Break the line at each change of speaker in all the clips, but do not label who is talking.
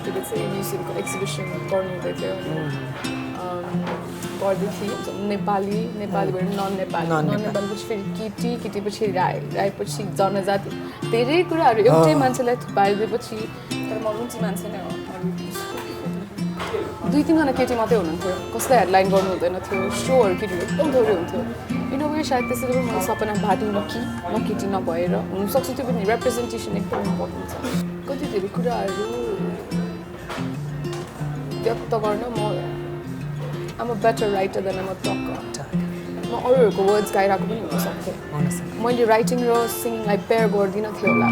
साथीले चाहिँ म्युजियमको एक्जिबिसन गर्नुहुँदै थियो गर्दै थिएँ नेपालीबाट नन नेपालीपछि फेरि केटीपछि राईपछि जनजाति धेरै कुराहरू एउटै मान्छेलाई थुपारिदिएपछि तर म रुचि मान्छे नै हो 2-3जना केटी मात्रै हुनुहुन्थ्यो कसलाई हेडलाइन गर्नु हुँदैन थियो सोहरू केटीहरू एकदम थोरै हुन्थ्यो इन अ वे सायद त्यसरी पनि मलाई सपना भाटी न केटी नभएर हुनसक्छ त्यो पनि रिप्रेजेन्टेसन एकदम इम्पोर्टेन्ट छ कति धेरै कुराहरू व्यक्त गर्न म I'm a better writer then म टक्कर म अरूहरूको वर्ड्स गाइरहेको पनि हुनसक्थेँ मैले राइटिङ र सिङ्गिङलाई पेयर गर्दिनँ थियो होला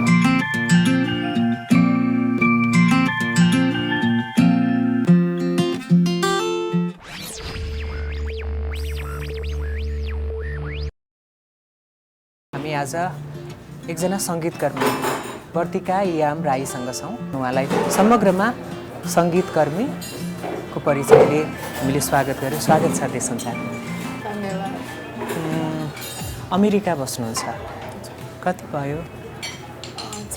हामी आज एकजना सङ्गीतकर्मी वर्तिका याम राईसँग छौँ उहाँलाई समग्रमा सङ्गीतकर्मीको परिचयले हामीले स्वागत गर्यौँ स्वागत छ देश संसारमा
धन्यवाद
अमेरिका बस्नुहुन्छ कति भयो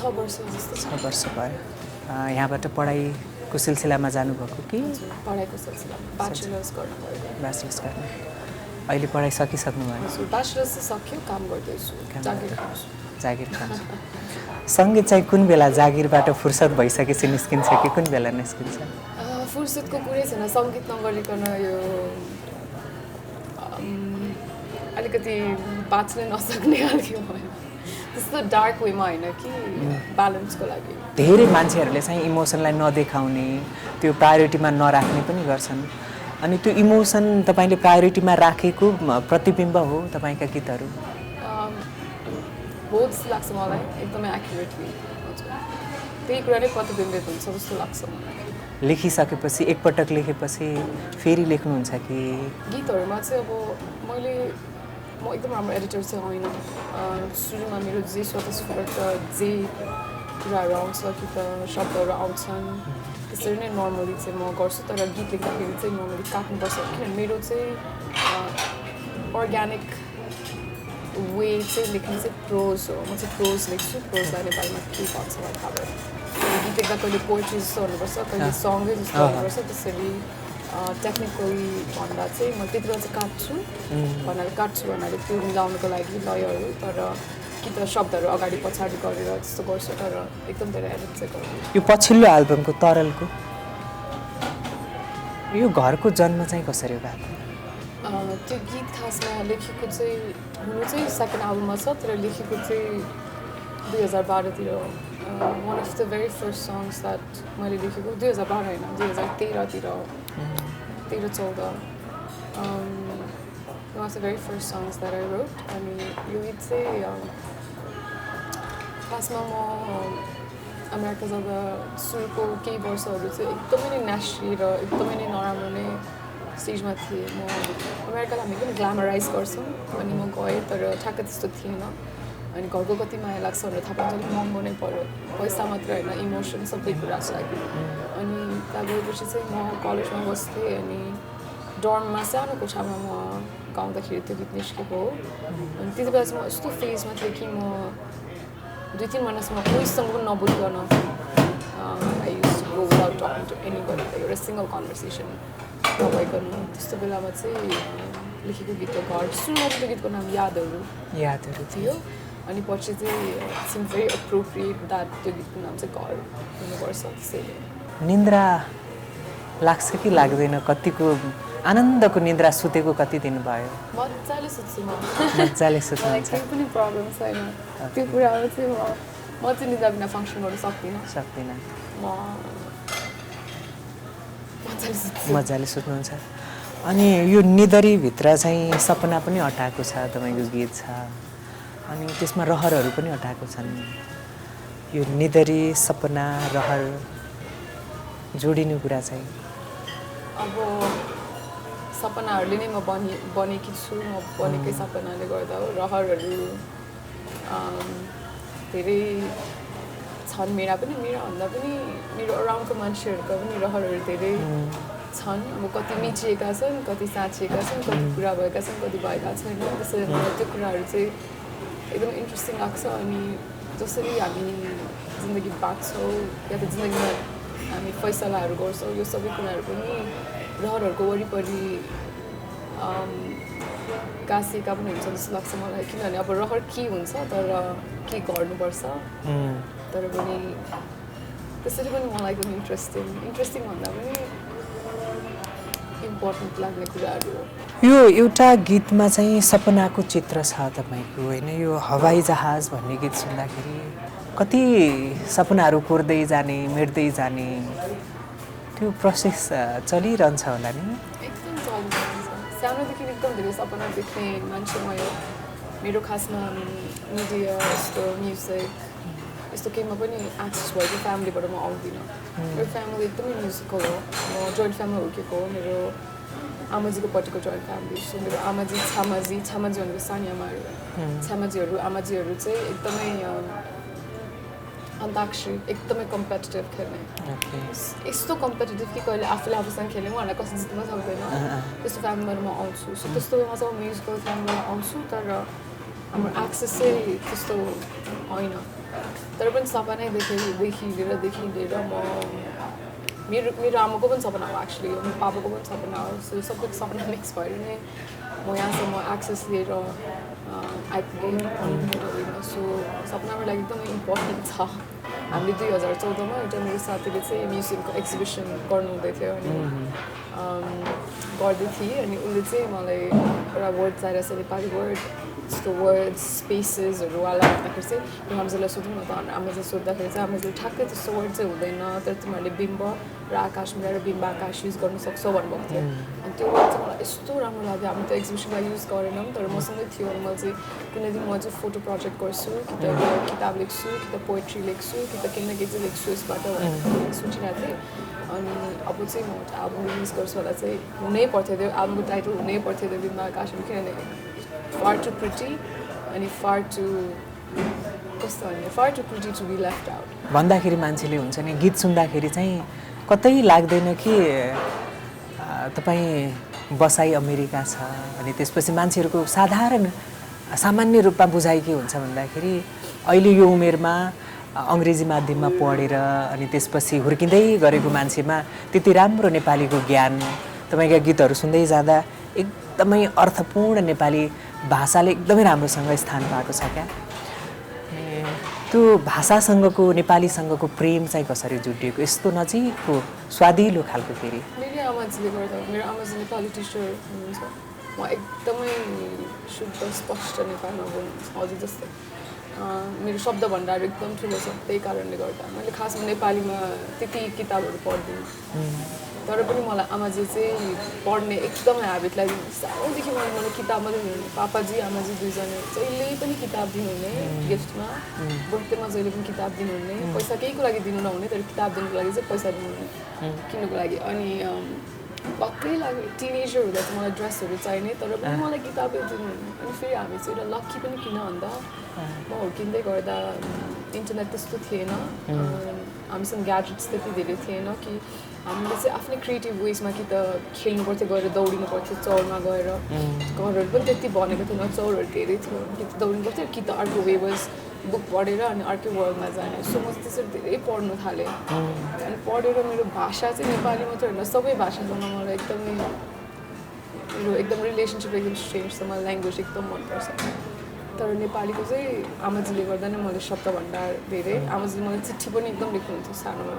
6 वर्ष जस्तो
6 वर्ष भयो यहाँबाट पढाइको सिलसिलामा जानुभएको कि
पढाइको सिलसिलामा ब्याचलर्स गर्नुभयो
ब्याचलर्स गर्ने अहिले पढाइ सकिसक्नु भयो
ब्याचलर्स सक्यो काम गर्दैछु
जागिर खान्छ सङ्गीत चाहिँ कुन बेला जागिरबाट फुर्सद भइसकेपछि निस्किन्छ कि कुन बेला निस्किन्छ
फुर्सदको कुरै छैन सङ्गीत नगरिकन यो अलिकति बाँच्नै नसक्ने खालको भयो त्यस्तो डार्क वेमा होइन कि ब्यालेन्सको लागि
धेरै मान्छेहरूले चाहिँ इमोसनलाई नदेखाउने त्यो प्रायोरिटीमा नराख्ने पनि गर्छन् अनि त्यो इमोसन तपाईँले प्रायोरिटीमा राखेको प्रतिबिम्ब हो तपाईँका गीतहरू
हो जस्तो लाग्छ मलाई एकदमै एक्युरेटली त्यही कुरा नै प्रतिबिम्बित हुन्छ जस्तो लाग्छ मलाई
लेखिसकेपछि एकपटक लेखेपछि फेरि लेख्नुहुन्छ कि
गीतहरूमा चाहिँ अब म एकदम राम्रो एडिटर चाहिँ होइन सुरुमा मेरो जे स्वतस्फूर्त जे कुराहरू आउँछ कि त शब्दहरू आउँछन् त्यसरी नै नर्मली चाहिँ म गर्छु तर गीत लेख्दाखेरि चाहिँ नर्मली काट्नुपर्छ किनभने मेरो चाहिँ अर्ग्यानिक वे चाहिँ लेख्ने चाहिँ प्रोज हो म चाहिँ प्रोज लेख्छु प्रोजलाई नेपालीमा के भन्छ मलाई थाहा भएन गीत लेख्दा कहिले पोइट्री जस्तो हुनुपर्छ कहिले सङ्गै जस्तो हुनुपर्छ त्यसरी टेक्निकली भन्दा चाहिँ म त्यति बेला चाहिँ काट्छु भन्नाले त्यो मिलाउनुको लागि लयहरू तर कि त शब्दहरू अगाडि पछाडि गरेर त्यस्तो गर्छु तर एकदम धेरै एडिट चाहिँ गर्छु
यो पछिल्लो एल्बमको तरलको यो घरको जन्म चाहिँ कसरी भएको
त्यो गीत खासमा लेखेको चाहिँ हुनु चाहिँ सेकेन्ड एल्बममा छ तर लेखेको चाहिँ 2012तिर one of the very first songs that मैले लेखेको 2012 होइन 2013तिर 13-14 one of the very first songs that I wrote अनि यो गीत चाहिँ खासमा म अमेरिका जाँदा सुरुको केही वर्षहरू चाहिँ एकदमै नै न्यास्टी र एकदमै नै नराम्रो नै स्टेजमा थिएँ म अमेरिकालाई हामी पनि ग्ल्यामराइज गर्छौँ अनि म गएँ तर ठ्याक्कै त्यस्तो थिएन अनि घरको कति माया लाग्छ भनेर थाहा पाउँछ अलिक महँगो नै पऱ्यो पैसा मात्रै होइन इमोसन सबै कुराको लागि अनि त्यहाँ गएपछि चाहिँ म कलेजमा बस्थेँ अनि डर्ममा सानो कोठामा म गाउँदाखेरि त्यो गीत निस्केको हो अनि त्यति बेला चाहिँ म यस्तो फेजमा थिएँ कि म 2-3 महिनासम्म कोहीसँग पनि नबोलिकन I used to go without talking to anybody एउटा सिङ्गल कन्भर्सेसन नभइकन त्यस्तो बेलामा चाहिँ लेखेको गीत हो घर सुरुमा त्यो गीतको नाम यादहरू थियो अनि पछि चाहिँ इट्स भेरी एप्रोप्रिएट द्याट त्यो गीतको नाम चाहिँ घर हुनुपर्छ त्यसैले
निन्द्रा लाग्छ कि लाग्दैन कतिको आनन्दको निन्द्रा सुतेको कति दिन भयो
मजाले सुत्छु
मजाले सुत्नुहुन्छ
केही पनि प्रब्लम छैन त्यो कुरामा चाहिँ म चाहिँ निद्रा बिना फङ्सन गर्न सक्दिनँ म
मजाले सुत्नुहुन्छ अनि यो निदरीभित्र चाहिँ सपना पनि अटाएको छ तपाईँको गीत छ अनि त्यसमा रहरहरू पनि अटाएको छन् यो निदरी सपना रहर जोडिने कुरा चाहिँ
अब सपनाहरूले नै म बनेकी छु म बनेकै सपनाले गर्दा हो रहरहरू धेरै छन् मेराभन्दा पनि मेरो अराउन्डको मान्छेहरूको पनि रहरहरू धेरै छन् अब कति मिचिएका छन् कति साँचिएका छन् कति पुरा भएका छन् कति भएका छैन त्यसैले मलाई त्यो कुराहरू चाहिँ एकदम इन्ट्रेस्टिङ लाग्छ अनि जसरी हामी जिन्दगी बाँच्छौँ या त जिन्दगीमा हामी फैसलाहरू गर्छौँ यो सबै कुराहरू पनि रहरहरूको वरिपरि गाँसिएका पनि हुन्छ जस्तो लाग्छ मलाई किनभने अब रहर के हुन्छ तर के गर्नुपर्छ तर पनि त्यसरी पनि मलाई एकदम इन्ट्रेस्टिङ भन्दा पनि इम्पोर्टेन्ट लाग्ने कुराहरू हो
यो एउटा गीतमा चाहिँ सपनाको चित्र छ तपाईँको होइन यो हवाई जहाज भन्ने गीत सुन्दाखेरि कति सपनाहरू कोर्दै जाने मेट्दै जाने त्यो प्रोसेस चलिरहन्छ होला नि
एकदम चलिरहन्छ सानोदेखि एकदम धेरै सपना देख्ने मान्छे मेरो खासमा मिडिया यस्तो म्युजिक यस्तो केहीमा पनि एक्सेस भएको फ्यामिलीबाट म आउँदिनँ मेरो फ्यामिली एकदमै म्युजिकल हो म जोइन्ट फ्यामिली हुर्केको हो मेरो आमाजीको पट्टिको जोइन्ट फ्यामिली सो मेरो आमाजी छामाजी भनेको सानी आमाहरू आमाजीहरू चाहिँ एकदमै अन्ताक्षरी एकदमै कम्पिटिटिभ खेल्ने यस्तो कम्पिटिटिभ कि कहिले आफूले आफूसँग खेल्ने उहाँहरूलाई कसै जित्न सक्दैन त्यस्तो फ्यामिलीबाट म आउँछु सो त्यस्तो म चाहिँ म्युजिकल फ्यामिलीबाट आउँछु तर हाम्रो एक्सेस चाहिँ त्यस्तो होइन तर पनि सपना देखि लिएर म मेरो आमाको पनि सपना हो एक्चुली मेरो पापाको पनि सपना हो सो सबैको सपना मिक्स भएर नै म यहाँसम्म एक्सेस लिएर आइपुगेँ सो सपना मेरो लागि एकदमै इम्पोर्टेन्ट छ हामीले 2014मा एउटा मेरो साथीले चाहिँ म्युजियमको एक्जिबिसन गर्नुहुँदै थियो अनि गर्दै थिएँ अनि उसले चाहिँ मलाई एउटा वर्ड चाहिरहेको छ नेपाली वर्ड यस्तो वर्ड स्पेसेसहरूवाला भन्दाखेरि चाहिँ मेरो आमाजीलाई सोधौँ न त आमाजी सोद्धाखेरि चाहिँ आमाजीले ठ्याक्कै त्यस्तो वर्ड चाहिँ हुँदैन तर तिमीहरूले बिम्ब र आकाश मिलाएर बिम्ब आकाश युज गर्नु सक्छौ भन्नुभएको थियो अनि त्यो वर्ड चाहिँ मलाई यस्तो राम्रो लाग्यो हामी त एक्जिबिसनलाई युज गरेनौँ तर मसँगै थियो अनि म चाहिँ कुनै दिन म चाहिँ फोटो प्रोजेक्ट गर्छु कि त किताब लेख्छु कि त पोएट्री लेख्छु कि त केही न केही चाहिँ लेख्छु यसबाट सोचिरहेको थिएँ अनि अब चाहिँ म एल्बम रिलिज गर्छु होला चाहिँ हुनै पर्थ्यो त्यो एल्बमको टाइटल हुनै पर्थ्यो त्यो बिम्ब आकाश किनभने फार टु प्रिटी अनि far too pretty to be left out
भन्दाखेरि मान्छेले हुन्छ नि गीत सुन्दाखेरि चाहिँ कतै लाग्दैन कि तपाईँ बसाइ अमेरिका छ अनि त्यसपछि मान्छेहरूको सामान्य रूपमा बुझाइ के हुन्छ भन्दाखेरि अहिले यो उमेरमा अङ्ग्रेजी माध्यममा पढेर अनि त्यसपछि हुर्किँदै गरेको मान्छेमा त्यति राम्रो नेपालीको ज्ञान तपाईँका गीतहरू सुन्दै जाँदा एकदमै अर्थपूर्ण नेपाली भाषाले एकदमै राम्रोसँग स्थान पाएको छ क्या त्यो भाषासँगको नेपालीसँगको प्रेम चाहिँ कसरी जुटिएको यस्तो नजिकको स्वादिलो खालको फेरि
मेरो आमाजीले गर्दा मेरो आमाजी नेपाली टिचर हुनुहुन्छ म एकदमै शुद्ध स्पष्ट नेपालीमा बोल्नुहुन्छ हजुर जस्तै मेरो शब्द भण्डार एकदम ठुलो छ त्यही कारणले गर्दा मैले खासमा नेपालीमा त्यति किताबहरू पढ्दिनँ तर पनि मलाई आमाजी चाहिँ पढ्ने एकदमै ह्याबिट लाग्यो सानोदेखि मलाई किताब मात्रै दिनुहुने पापाजी आमाजी दुईजना जहिले पनि किताब दिनुहुने गिफ्टमा बर्थडेमा जहिले पनि किताब दिनुहुने पैसा केहीको लागि दिनु नहुने तर किताब दिनुको लागि चाहिँ पैसा दिनुहुने किन्नुको लागि अनि पक्कै लाग्यो टिनेजर हुँदा चाहिँ मलाई ड्रेसहरू चाहिने तर पनि मलाई किताबहरू दिनुहुने अनि फेरि हामी चाहिँ एउटा लक्की पनि किन भन्दा म हुर्किँदै गर्दा इन्टरनेट त्यस्तो थिएन हामीसँग ग्याजेट्स त्यति धेरै थिएन कि हामीले चाहिँ आफ्नै क्रिएटिभ वेजमा कि त खेल्नु पर्थ्यो गएर दौडिनु पर्थ्यो चौरमा गएर घरहरू पनि त्यति भनेको थिएन चौरहरू धेरै थियो कि त दौडिनु पर्थ्यो कि त अर्को वेबर्स बुक पढेर अनि अर्कै वर्ल्डमा जाने सो म चाहिँ त्यसरी धेरै पढ्नु थालेँ अनि पढेर मेरो भाषा चाहिँ नेपाली मात्रै होइन सबै भाषासँग मलाई एकदमै मेरो एकदम रिलेसनसिप एकदम स्ट्रेन्ज छ मलाई ल्याङ्ग्वेज एकदम मनपर्छ तर नेपालीको चाहिँ आमाजीले गर्दा नै मैले शब्द भण्डार धेरै आमाजीले मलाई चिठी पनि एकदम लेख्नुहुन्थ्यो सानोमा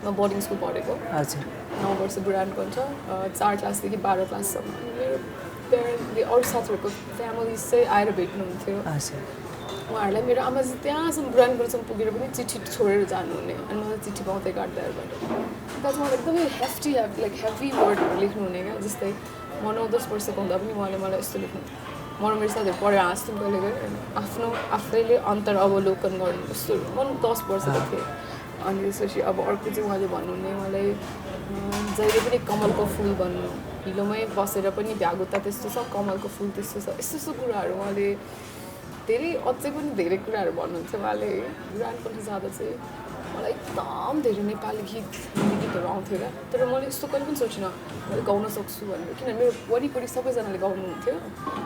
म बोर्डिङ स्कुल पढेको
हजुर
9 वर्ष बुढानको हुन्छ 4 क्लासदेखि 12 क्लाससम्म मेरो पेरेन्टले अरू साथीहरूको फ्यामिली चाहिँ आएर भेट्नुहुन्थ्यो उहाँहरूलाई मेरो आमाजी त्यहाँसम्म बुढानकोसम्म पुगेर पनि चिठी छोडेर जानुहुने अनि मलाई चिठी पाउँदै गाड्दाहरूबाट त्यहाँ चाहिँ मलाई एकदमै हेभी वर्डहरू लेख्नुहुने क्या जस्तै म 9-10 वर्षको हुँदा पनि उहाँले मलाई यस्तो लेख्नु म र मेरो साथीहरू पढेर हाँस्थ्यौँ कहिले गएर आफैले अन्तर अवलोकन गर्नु यस्तो म 10 वर्षको थिएँ अनि त्यसपछि अब अर्को चाहिँ उहाँले भन्नुहुने मलाई जहिले पनि कमलको फुल भन्नु हिलोमै बसेर पनि भ्यागुता त्यस्तो छ कमलको फुल त्यस्तो छ यस्तो कुराहरू उहाँले धेरै अझै पनि धेरै कुराहरू भन्नुहुन्थ्यो उहाँले बुढानकोट जाँदा चाहिँ मलाई एकदम धेरै नेपाली गीत हिन्दी गीतहरू आउँथ्यो क्या तर मैले यस्तो कहिले पनि सोचिनँ मैले गाउन सक्छु भनेर किनभने मेरो वरिपरि सबैजनाले गाउनुहुन्थ्यो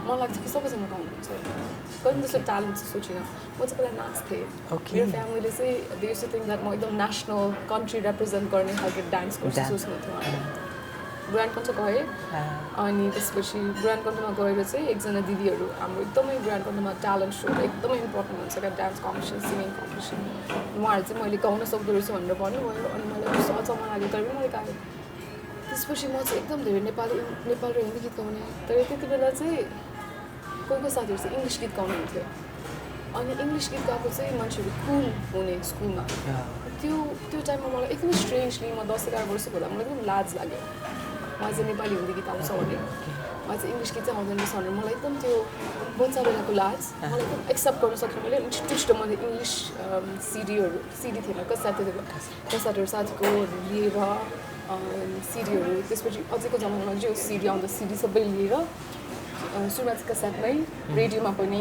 मलाई लाग्थ्यो कि सबैजना गाउनुहुन्छ कहिले पनि त्यस्तो ट्यालेन्ट चाहिँ सोचिनँ म चाहिँ पहिला नाच्थेँ मेरो फ्यामिलीले चाहिँ they used to think that म एकदम नेसनल कन्ट्री रिप्रेजेन्ट गर्ने खालको डान्स गर्छु सोच्नुहुन्थ्यो मलाई बुढान कन्ठ गएँ अनि त्यसपछि बुढान कन्ठमा गएर चाहिँ एकजना दिदीहरू हाम्रो एकदमै बुढान कन्ठमा ट्यालेन्ट सो एकदमै इम्पोर्टेन्ट हुन्छ क्या डान्स कम्पिटिसन सिङ्गिङ कम्पिटिसन उहाँहरू चाहिँ मैले गाउन सक्दो रहेछु भनेर भन्यो अनि मलाई कस्तो अचम्म लाग्यो तर पनि मैले गाएँ त्यसपछि म चाहिँ एकदम धेरै नेपाल र हिन्दी गीत गाउने तर त्यति बेला चाहिँ कोही साथीहरू चाहिँ इङ्ग्लिस गीत गाउनुहुन्थ्यो अनि इङ्ग्लिस गीत गाएको चाहिँ मान्छेहरू कुल हुने स्कुलमा त्यो टाइममा मलाई एकदमै स्ट्रेन्जली म 10-11 वर्षको हुँदा मलाई एकदम लाज लाग्यो मलाई चाहिँ नेपाली हिन्दी गीत आउँछ भने मलाई चाहिँ इङ्ग्लिस गीत चाहिँ आउँदैन रहेछ भनेर मलाई एकदम त्यो बच्चा बेलाको लाज मलाई एकदम एक्सेप्ट गर्न सकिनँ मैले छिटो मैले इङ्ग्लिस सिडी थिएन कसेटहरू साथीको लिएर सिडीहरू त्यसपछि अझैको जमानामा जो सिडी आउँदा सिडी सबै लिएर सुरुमा चाहिँ कसेटमै रेडियोमा पनि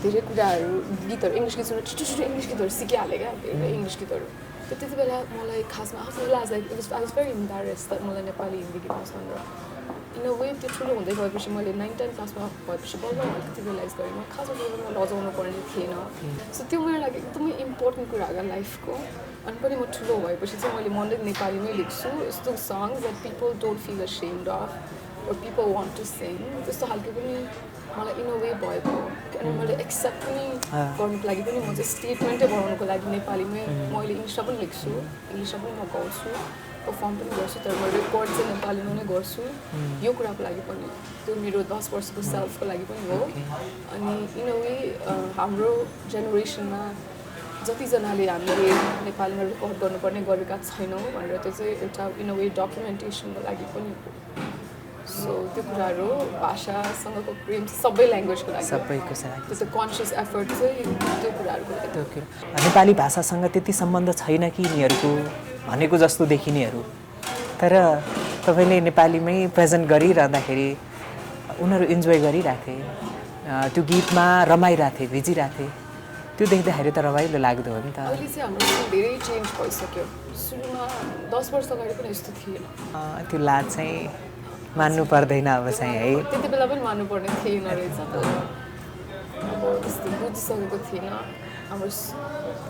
धेरै कुराहरू गीतहरू इङ्ग्लिस गीत सुनेर छिटो इङ्ग्लिस गीतहरू सिकिहालेँ क्या धेरै इङ्ग्लिस गीतहरू त्यति बेला मलाई खासमा आफ्नो लाज लाग्यो आई वाज भेरी इम्बारेस त मलाई नेपाली हिन्दी गीत आउँछ भनेर इन अ वे त्यो ठुलो हुँदै गएपछि मैले 9-10 क्लासमा भएपछि बल्ल अलिकति रियलाइज गरेँ म खासमा म लजाउनु पर्ने थिएन सो त्यो मेरो लागि एकदमै इम्पोर्टेन्ट कुरा हो लाइफको अनि पनि म ठुलो भएपछि चाहिँ मैले मनले नेपालीमै लेख्छु यस्तो songs that people don't feel ashamed of or people want to sing त्यस्तो खालको पनि मलाई इन अ वे भएको अनि मैले एक्सेप्ट पनि गर्नुको लागि पनि म चाहिँ स्टेटमेन्टै बनाउनुको लागि नेपालीमै मैले इङ्ग्लिसमा पनि लेख्छु इङ्ग्लिसमा पनि म गाउँछु पर्फर्म पनि गर्छु तर म रेकर्ड चाहिँ नेपालीमा नै गर्छु यो कुराको लागि पनि त्यो मेरो 10 वर्षको सेल्फको लागि पनि हो अनि इन अ वे हाम्रो जेनेरेसनमा जतिजनाले हामीले नेपालीमा रेकर्ड गर्नुपर्ने गरेका छैनौँ भनेर त्यो चाहिँ एउटा इन अ वे डकुमेन्टेसनको लागि पनि हो सो त्यो कुराहरू भाषासँगको प्रेम सबै ल्याङ्ग्वेजको लागि
सबैको लागि
त्यो कन्सियस एफर्ट चाहिँ त्यो कुराहरूको
नेपाली भाषासँग त्यति सम्बन्ध छैन कि यिनीहरूको भनेको जस्तो देखिनेहरू तर तपाईँले नेपालीमै प्रेजेन्ट गरिरहँदाखेरि उनीहरू इन्जोय गरिरहेथे त्यो गीतमा रमाइरहेथे भिजिरहेथे त्यो देख्दाखेरि त रमाइलो लाग्दो हो नि त
अहिले चाहिँ हाम्रो धेरै चेन्ज भइसक्यो सुरुमा 10 वर्ष अगाडि पनि यस्तो थिएन
त्यो लाज चाहिँ मान्नु पर्दैन अब चाहिँ है
त्यति बेला पनि मान्नुपर्ने थिएन रहेछ तर अब त्यस्तो बुझिसकेको थिएन हाम्रो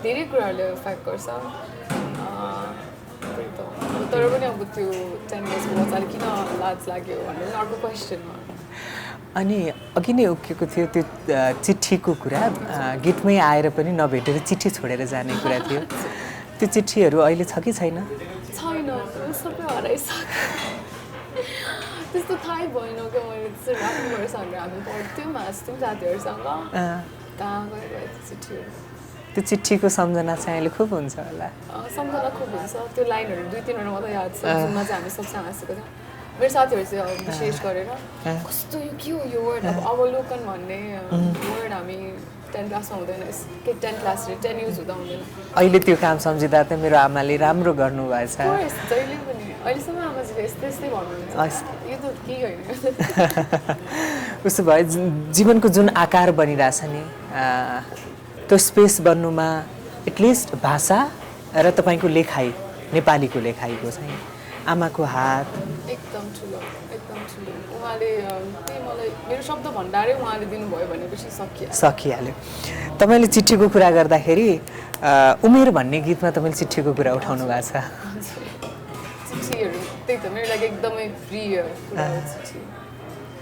धेरै कुराहरूले इफेक्ट गर्छ तर पनि अब त्यो 10 इयर्सको बच्चाले किन लाज लाग्यो भनेर अर्को क्वेसनमा
अनि अघि नै उकिएको थियो त्यो चिठीको कुरा गीतमै आएर पनि नभेटेर चिठी छोडेर जाने कुरा थियो त्यो चिठीहरू अहिले छ कि छैन
सबै हराइसक्यो त्यस्तो थाहै भएन क्या मैले त्यसरी राख्नु पर्छ भनेर हामी पढ्थ्यौँ हाँस्थ्यौँ साथीहरूसँग कहाँ गएर त्यो चिठीहरू
त्यो चिठीको सम्झना चाहिँ अहिले खुब हुन्छ होला
सम्झना खुब हुन्छ त्यो लाइनहरू 2-3 मात्रै याद छ जुनमा चाहिँ हामी सबसँग हाँसेको थियौँ मेरो साथीहरू चाहिँ विशेष गरेर कस्तो के हो यो वर्ड अब अवलोकन भन्ने वर्ड हामी 10 क्लासमा हुँदैन 10 क्लास 10 युज हुँदा हुँदैन
अहिले त्यो काम सम्झिँदा त मेरो आमाले राम्रो गर्नुभएछ
जहिले पनि अहिलेसम्म आमाजीले यस्तै भन्नुहुन्छ यो त केही होइन
उसो भए जीवनको जुन आकार बनिरहेछ नि त्यो स्पेस बन्नुमा एटलिस्ट भाषा र तपाईँको लेखाइ नेपालीको लेखाइको चाहिँ आमाको हात
एकदम ठुलो उहाँले त्यही मलाई मेरो शब्द भण्डारै उहाँले दिनुभयो भनेपछि
सकिहाल्यो तपाईँले चिठीको कुरा गर्दाखेरि उमेर भन्ने गीतमा तपाईँले चिठीको कुरा उठाउनु भएको छ
चिठीहरू त्यही त मेरो लागि एकदमै प्रिय कुरा हो चिठी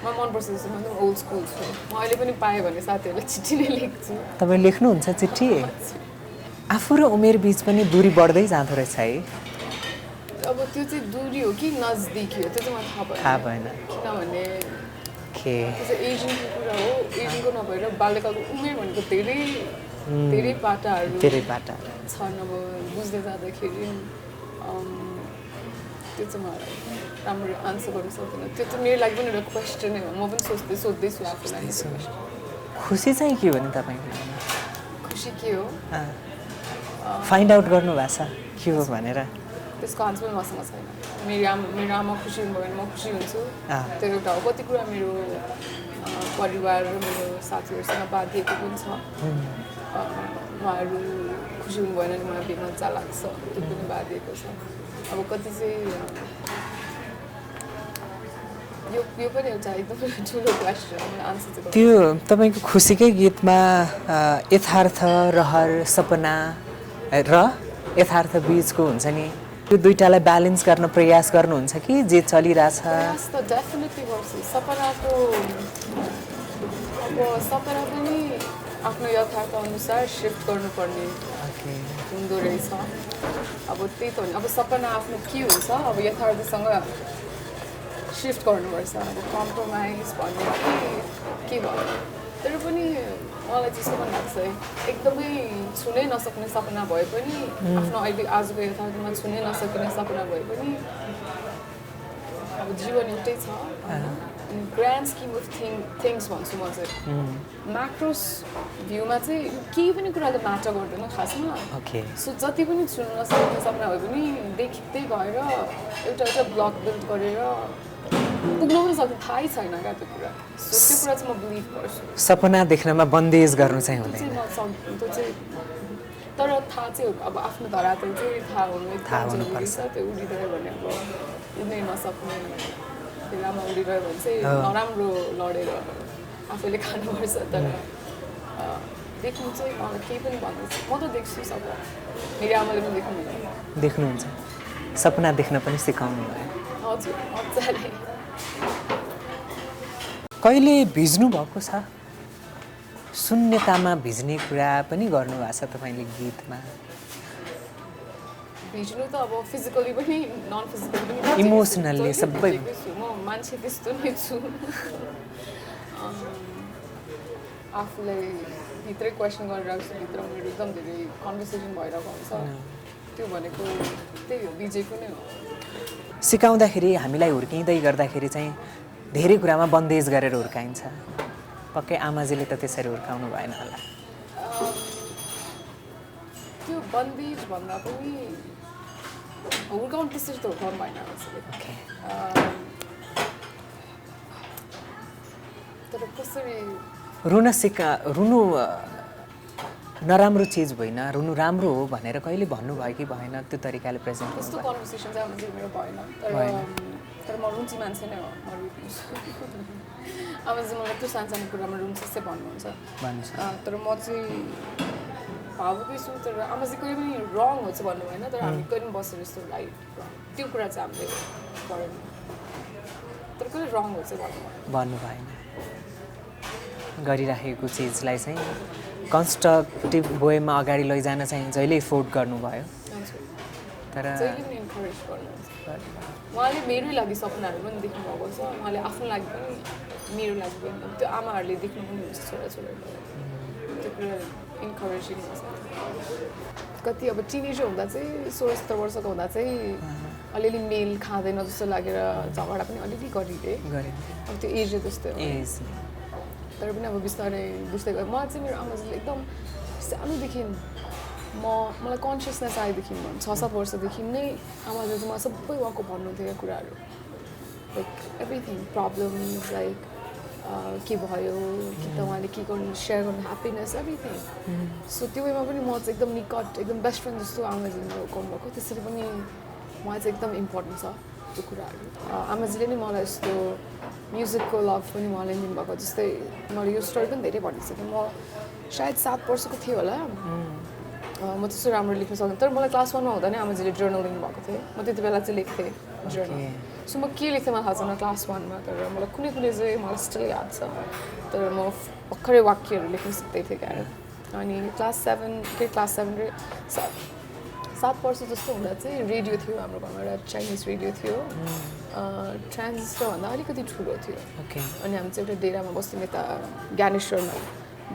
मलाई मनपर्छ जस्तो म एकदम ओल्ड स्कुल छु म अहिले पनि पाएँ भने साथीहरूलाई चिठी नै लेख्छु
तपाईँ लेख्नुहुन्छ चिठी आफू र उमेर बिच पनि दूरी बढ्दै जाँदो रहेछ है
अब त्यो चाहिँ दूरी हो कि नजदिकी हो त्यो चाहिँ मलाई थाहा भएन किनभने एजिङको कुरा हो एजिङको नभएर बाल्यकालको उमेर भनेको धेरै पाटाहरू छन् अब बुझ्दै जाँदाखेरि त्यो चाहिँ मलाई राम्रो आन्सर गर्न सक्दिनँ त्यो चाहिँ मेरो लागि पनि एउटा क्वेसनै हो म पनि सोध्दैछु आफूलाई
खुसी चाहिँ के हो नि तपाईँको
खुसी के हो
फाइन्ड आउट गर्नुभएको छ के हो भनेर
त्यसको आन्सर पनि मसँग छैन मेरो आमा खुसी हुनुभयो भने म खुसी हुन्छु त्यो एउटा हो कति कुरा मेरो परिवार र मेरो साथीहरूसँग बाँधिएको पनि छ उहाँहरू खुसी हुनु भएन भने मलाई बेमजा लाग्छ त्यो पनि बाँधिएको छ अब कति चाहिँ यो पनि एउटा एकदमै ठुलो क्वेसन आन्सर चाहिँ
त्यो तपाईँको खुसीकै गीतमा यथार्थ रहर सपना र यथार्थ बीचको हुन्छ नि त्यो दुईटालाई ब्यालेन्स गर्न प्रयास गर्नुहुन्छ कि जे चलिरहेछ
प्रयास त डेफिनेटली गर्छु सपनाको अब सपना पनि आफ्नो यथार्थ अनुसार सिफ्ट गर्नुपर्ने हुँदो रहेछ अब त्यही त हो नि अब सपना आफ्नो के हुन्छ अब यथार्थसँग सिफ्ट गर्नुपर्छ अब कम्प्रोमाइज भन्ने के भयो तर पनि मलाई त्यस्तो पनि लाग्छ है एकदमै छुनै नसक्ने सपना भए पनि आफ्नो अहिले आजको यथार्थमा छुनै नसक्ने सपना भए पनि अब जीवन एउटै छ अनि ग्रान्ड स्किम अफ थिङ्स भन्छु म चाहिँ म्याक्रोस भ्यूमा चाहिँ केही पनि कुराले म्याटर गर्दैन खासमा सो जति पनि छुन नसक्ने सपना भए पनि देखिँदै गएर एउटा ब्लक बिल्ड गरेर पुग्नु पनि सक्छ थाहै छैन क्या त्यो कुरा सो त्यो कुरा चाहिँ म बिलिभ गर्छु
सपना देख्नमा बन्देज गर्नु चाहिँ हुँदैन
त्यो चाहिँ तर थाहा चाहिँ अब आफ्नो धरातल चाहिँ थाहा हुनु एकदम जरुरी छ त्यो उडिँदैन भने अब उड्नै नसक्ने बेलामा उडिरह्यो भने चाहिँ नराम्रो लडेर आफैले खानुपर्छ तर देख्नु चाहिँ मलाई केही पनि भन्दैछ म त देख्छु सपना मेरो आमाले पनि
देख्नुहुन्छ सपना देख्न पनि सिकाउनु भयो
हजुर मजाले
कहिले भिज्नु भएको छ शून्यतामा भिज्ने कुरा पनि गर्नुभएको छ तपाईँले गीतमा
भिज्नु त अब फिजिकली पनि नन फिजिकली पनि
इमोसनल्ली सबै
म मान्छे त्यस्तो नै छु आफूलाई भित्रै क्वेसन गरिरहेको छु भित्र मेरो एकदम धेरै कन्भर्सेसन भइरहेको हुन्छ त्यो भनेको त्यही हो बिजेको नै हो
सिकाउँदाखेरि हामीलाई हुर्किँदै गर्दाखेरि चाहिँ धेरै कुरामा बन्देज गरेर हुर्काइन्छ पक्कै आमाजीले त त्यसरी हुर्काउनु भएन होला
त्यो बन्देज भन्दा पनि हुर्काउनु त्यसरी त हुर्काउनु भएन तर कसरी
रुनु नराम्रो चिज होइन रुनु राम्रो हो भनेर कहिले भन्नुभयो कि भएन त्यो तरिकाले प्रेजेन्ट
त्यस्तो कन्भर्सेसन चाहिँ आमा मेरो भएन तर म रुचि मान्छे नै हो म रुन्छु आमा चाहिँ मलाई त्यो सानो कुरामा रुन्छु जस्तै भन्नुहुन्छ तर म चाहिँ भावुकै छु तर आमा चाहिँ कहिले पनि रङ हो चाहिँ भन्नु भएन तर हामी कहिले पनि बसेर यस्तो राइट त्यो कुरा चाहिँ हामीले गरेन तर कहिले रङ हो चाहिँ
भन्नु भएन गरिराखेको चिजलाई चाहिँ कन्स्ट्रक्टिभ वेमा अगाडि लैजान चाहिँ जहिले एफोर्ट गर्नुभयो तर
उहाँले मेरै लागि सपनाहरू पनि देख्नु भएको छ उहाँले आफ्नो लागि पनि मेरो लागि पनि त्यो आमाहरूले देख्नु पनि हुन्छ छोराछोरीहरू त्यो कुरा इन्करेजिङ हुन्छ कति अब टिनेजर हुँदा चाहिँ 16-17 वर्षको हुँदा चाहिँ अलिअलि मेल खाँदैन जस्तो लागेर झगडा पनि अलिअलि गरिदिएँ अब त्यो एज त्यस्तो तर पनि अब बिस्तारै बुझ्दै गयो मलाई चाहिँ मेरो आमाजीले एकदम सानोदेखि मलाई कन्सियसनेस आएदेखि 6-7 वर्षदेखि नै आमाले चाहिँ मलाई सबै उहाँको भन्नुहुन्थ्यो यो कुराहरू लाइक एभ्रिथिङ प्रब्लम्स लाइक के भयो कि त उहाँले के गर्नु सेयर गर्नु ह्याप्पिनेस एभ्रिथिङ सो त्यो वेमा पनि म चाहिँ एकदम निकट एकदम बेस्ट फ्रेन्ड जस्तो आमाजीले मलाई गर्नुभएको त्यसरी पनि उहाँ चाहिँ एकदम इम्पोर्टेन्ट छ त्यो कुराहरू आमाजीले नै मलाई यस्तो म्युजिकको लभ पनि उहाँले दिनुभएको जस्तै मैले यो स्टोरी पनि धेरै भनिसकेँ म सायद 7 वर्षको थियो होला म त्यस्तो राम्रो लेख्न सक्दैन तर मलाई क्लास 1मा हुँदा नै आमाजीले जर्नल दिनुभएको थियो म त्यति बेला चाहिँ लेख्थेँ जर्नल सो म के लेख्थेँ मलाई थाहा छैन क्लास 1मा तर मलाई कुनै चाहिँ मलाई स्टिल याद छ तर म भर्खरै वाक्यहरू लेख्न सिक्दै थिएँ क्या अनि क्लास 7 रे 7 वर्ष जस्तो हुँदा चाहिँ रेडियो थियो हाम्रो घरमा एउटा चाइनिज रेडियो थियो ट्रान्जिस्टरभन्दा अलिकति ठुलो थियो अनि हामी चाहिँ एउटा डेरामा बस्थ्यौँ यता ज्ञानेश्वरमा